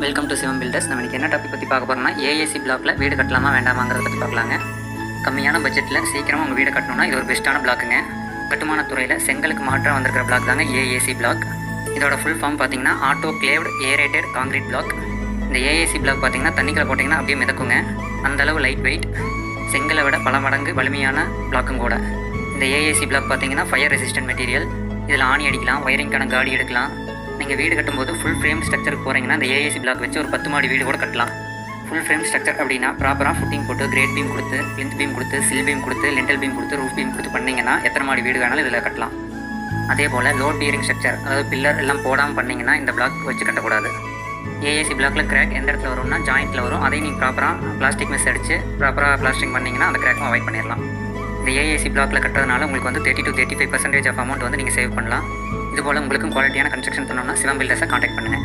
Welcome to Sivam filters. நம்ம இன்றைக்கி என்ன டாபிக் பற்றி பார்க்க போகிறோம்னா, ஏஏசி பிளாக்ல வீடு கட்டலாமா வேண்டாமாங்கிறத பற்றி பார்க்கலாங்க. கம்மியான பட்ஜெட்டில் சீக்கிரமாக உங்கள் வீடு கட்டணும்னா இது ஒரு பெஸ்ட்டான பிளாக்குங்க. கட்டுமானத்துறையில் செங்கலுக்கு மாற்றம் வந்திருக்கிற பிளாக் தாங்க ஏஏசி பிளாக். இதோட ஃபுல் ஃபார்ம் பார்த்தீங்கன்னா ஆட்டோ கிளேவ்டு ஏரேட்டட் காங்கிரீட் பிளாக். இந்த ஏஏசி பிளாக் பார்த்தீங்கன்னா தண்ணிக்குள்ள போட்டிங்கன்னா அப்படியே மிதக்குங்க. அந்தளவு லைட் வெயிட், செங்கலை விட பல மடங்கு வலிமையான பிளாக்கும் கூட. இந்த ஏஏசி பிளாக் பார்த்தீங்கன்னா ஃபயர் ரெசிஸ்டன்ட் மெட்டீரியல். இதில் ஆணி அடிக்கலாம், ஒயரிங்கான காடி எடுக்கலாம். நீங்கள் வீடு கட்டும்போது ஃபுல் ஃப்ரேம் ஸ்ட்ரக்சருக்கு போகிறீங்கன்னா இந்த ஏஏசி பிளாக் வச்சு ஒரு 10 மாடி வீடு கூட கட்டலாம். ஃபுல் ஃப்ரேம் ஸ்ட்ரக்சர் அப்படின்னா ப்ராப்பராக ஃபுட்டிங் போட்டு கிரேட் பீம் கொடுத்து, பிளிந்த் பீம் கொடுத்து, சில் பீம் கொடுத்து, லிண்டல் பீம் கொடுத்து, ரூஃப் பீம் கொடுத்து பண்ணிங்கன்னா எத்தனை மாடி வீடு வேணாலும் இதில் கட்டலாம். அதே போல் லோட் பியரிங் ஸ்ட்ரக்சர், அதாவது பில்லர் எல்லாம் போடாமல் பண்ணிங்கன்னா இந்த பிளாக் வச்சு கட்டக்கூடாது. ஏஏசி பிளாக்கில் கிராக் எந்த இடத்துல வரும்னா ஜாயிண்ட்டில் வரும். அதையும் நீங்கள் ப்ராப்பராக பிளாஸ்டிக் மெஸ் அடித்து ப்ராப்பராக பிளாஸ்டிங் பண்ணிங்கன்னா அந்த கிராக்கும் அவாய்ட் பண்ணிடலாம். இந்த ஏஏசி பிளாக்கில் கட்டுறதுனால உங்களுக்கு வந்து 30 to 35% ஆஃப் அமௌண்ட் வந்து நீங்கள் சேவ் பண்ணலாம். இதுபோல் உங்களுக்கும் குவாலிட்டியான கன்ஸ்ட்ரக்ஷன் பண்ணணும்னா சிவம் பில்டர்ஸை காண்டாக்ட் பண்ணுங்கள்.